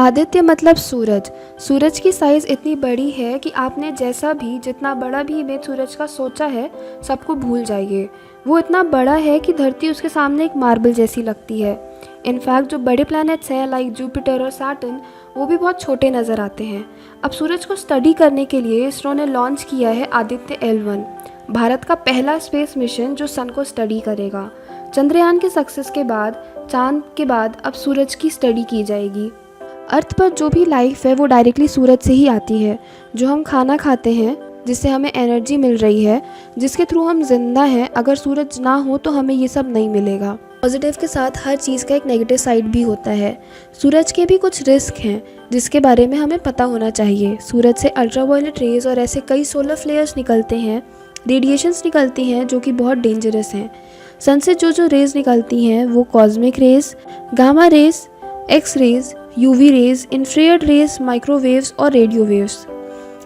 आदित्य मतलब सूरज। सूरज की साइज़ इतनी बड़ी है कि आपने जितना बड़ा भी इमेज सूरज का सोचा है, सबको भूल जाइए। वो इतना बड़ा है कि धरती उसके सामने एक मार्बल जैसी लगती है। इनफैक्ट जो बड़े प्लैनेट्स हैं लाइक जुपिटर और सैटर्न, वो भी बहुत छोटे नज़र आते हैं। अब सूरज को स्टडी करने के लिए इसरो ने लॉन्च किया है आदित्य L1, भारत का पहला स्पेस मिशन जो सन को स्टडी करेगा। चंद्रयान के सक्सेस के बाद चांद के बाद अब सूरज की स्टडी की जाएगी। अर्थ पर जो भी लाइफ है वो डायरेक्टली सूरज से ही आती है। जो हम खाना खाते हैं, जिससे हमें एनर्जी मिल रही है, जिसके थ्रू हम जिंदा हैं, अगर सूरज ना हो तो हमें ये सब नहीं मिलेगा। पॉजिटिव के साथ हर चीज़ का एक नेगेटिव साइड भी होता है। सूरज के भी कुछ रिस्क हैं जिसके बारे में हमें पता होना चाहिए। सूरज से अल्ट्रावायलेट रेज और ऐसे कई सोलर फ्लेयर्स निकलते हैं, रेडिएशंस निकलती हैं जो कि बहुत डेंजरस हैं। सन से जो रेज निकलती हैं वो cosmic rays, gamma rays, X rays, UV rays, infrared rays, microwaves और रेडियो वेव्स।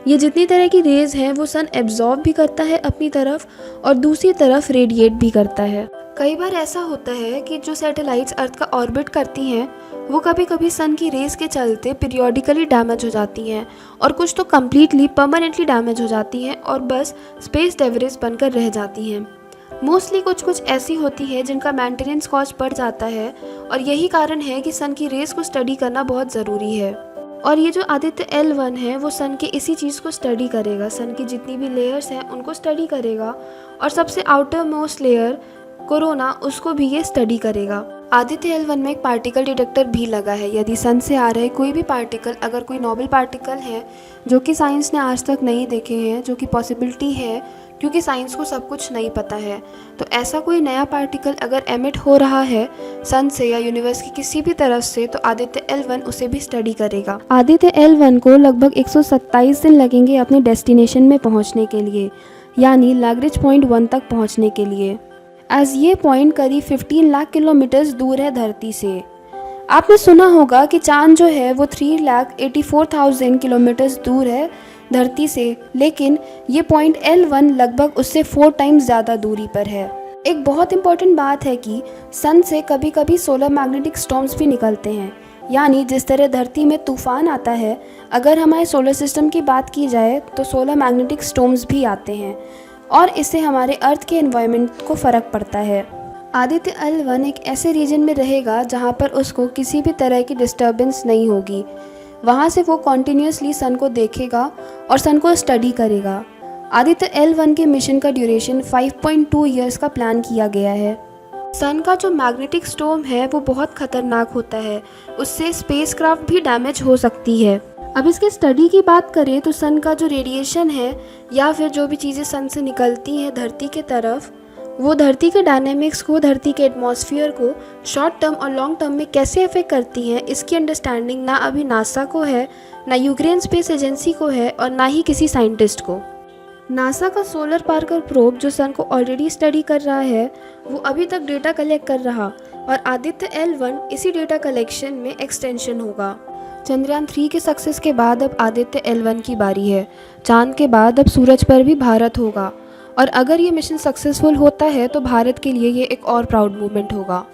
ये जितनी तरह की रेज हैं वो सन एब्जॉर्ब भी करता है अपनी तरफ और दूसरी तरफ रेडिएट भी करता है। कई बार ऐसा होता है कि जो सैटेलाइट्स अर्थ का ऑर्बिट करती हैं वो कभी कभी सन की रेज के चलते पीरियोडिकली डैमेज हो जाती हैं और कुछ तो कम्प्लीटली परमानेंटली डैमेज हो जाती हैं और बस स्पेस डेब्रिस बनकर रह जाती हैं। मोस्टली कुछ ऐसी होती है जिनका मेंटेनेंस कॉस्ट बढ़ जाता है और यही कारण है कि सन की रेस को स्टडी करना बहुत ज़रूरी है। और ये जो आदित्य L1 है वो सन के इसी चीज़ को स्टडी करेगा। सन की जितनी भी लेयर्स हैं उनको स्टडी करेगा और सबसे आउटर मोस्ट लेयर कोरोना, उसको भी ये स्टडी करेगा। आदित्य L1 में एक पार्टिकल डिटेक्टर भी लगा है। यदि सन से आ रहे कोई भी पार्टिकल, अगर कोई नोबल पार्टिकल है जो कि साइंस ने आज तक नहीं देखे हैं, जो कि पॉसिबिलिटी है क्योंकि साइंस को सब कुछ नहीं पता है, तो ऐसा कोई नया पार्टिकल अगर एमिट हो रहा है सन से या यूनिवर्स की किसी भी तरफ से, तो आदित्य L1 उसे भी स्टडी करेगा। आदित्य L1 को लगभग 127 दिन लगेंगे अपने डेस्टिनेशन में पहुंचने के लिए, यानी लैग्रेंज पॉइंट 1 तक पहुंचने के लिए। एज ये पॉइंट करीब 15 लाख किलोमीटर्स दूर है धरती से। आपने सुना होगा कि चांद जो है वो 3,84,000 किलोमीटर्स दूर है धरती से, लेकिन ये पॉइंट L1 लगभग उससे 4 टाइम्स ज़्यादा दूरी पर है। एक बहुत इंपॉर्टेंट बात है कि सन से कभी कभी सोलर मैग्नेटिक स्टॉर्म्स भी निकलते हैं, यानी जिस तरह धरती में तूफान आता है, अगर हमारे सोलर सिस्टम की बात की जाए तो सोलर मैग्नेटिक स्टॉर्म्स भी आते हैं और इससे हमारे अर्थ के एनवायरनमेंट को फ़र्क पड़ता है। आदित्य L1 एक ऐसे रीजन में रहेगा जहाँ पर उसको किसी भी तरह की डिस्टर्बेंस नहीं होगी। वहाँ से वो कॉन्टीन्यूसली सन को देखेगा और सन को स्टडी करेगा। आदित्य L1 के मिशन का ड्यूरेशन 5.2 ईयर्स का प्लान किया गया है। सन का जो मैग्नेटिक स्टॉर्म है वो बहुत खतरनाक होता है, उससे स्पेसक्राफ्ट भी डैमेज हो सकती है। अब इसके स्टडी की बात करें तो सन का जो रेडिएशन है या फिर जो भी चीज़ें सन से निकलती हैं धरती के तरफ, वो धरती के डायनेमिक्स को, धरती के एटमॉस्फेयर को शॉर्ट टर्म और लॉन्ग टर्म में कैसे अफेक्ट करती हैं, इसकी अंडरस्टैंडिंग ना अभी नासा को है, ना यूक्रेन स्पेस एजेंसी को है और ना ही किसी साइंटिस्ट को। नासा का सोलर पार्कर प्रोब जो सन को ऑलरेडी स्टडी कर रहा है वो अभी तक डेटा कलेक्ट कर रहा और आदित्य L1 इसी डेटा कलेक्शन में एक्सटेंशन होगा। चंद्रयान 3 के सक्सेस के बाद अब आदित्य L1 की बारी है। चांद के बाद अब सूरज पर भी भारत होगा और अगर ये मिशन सक्सेसफुल होता है तो भारत के लिए ये एक और प्राउड मोमेंट होगा।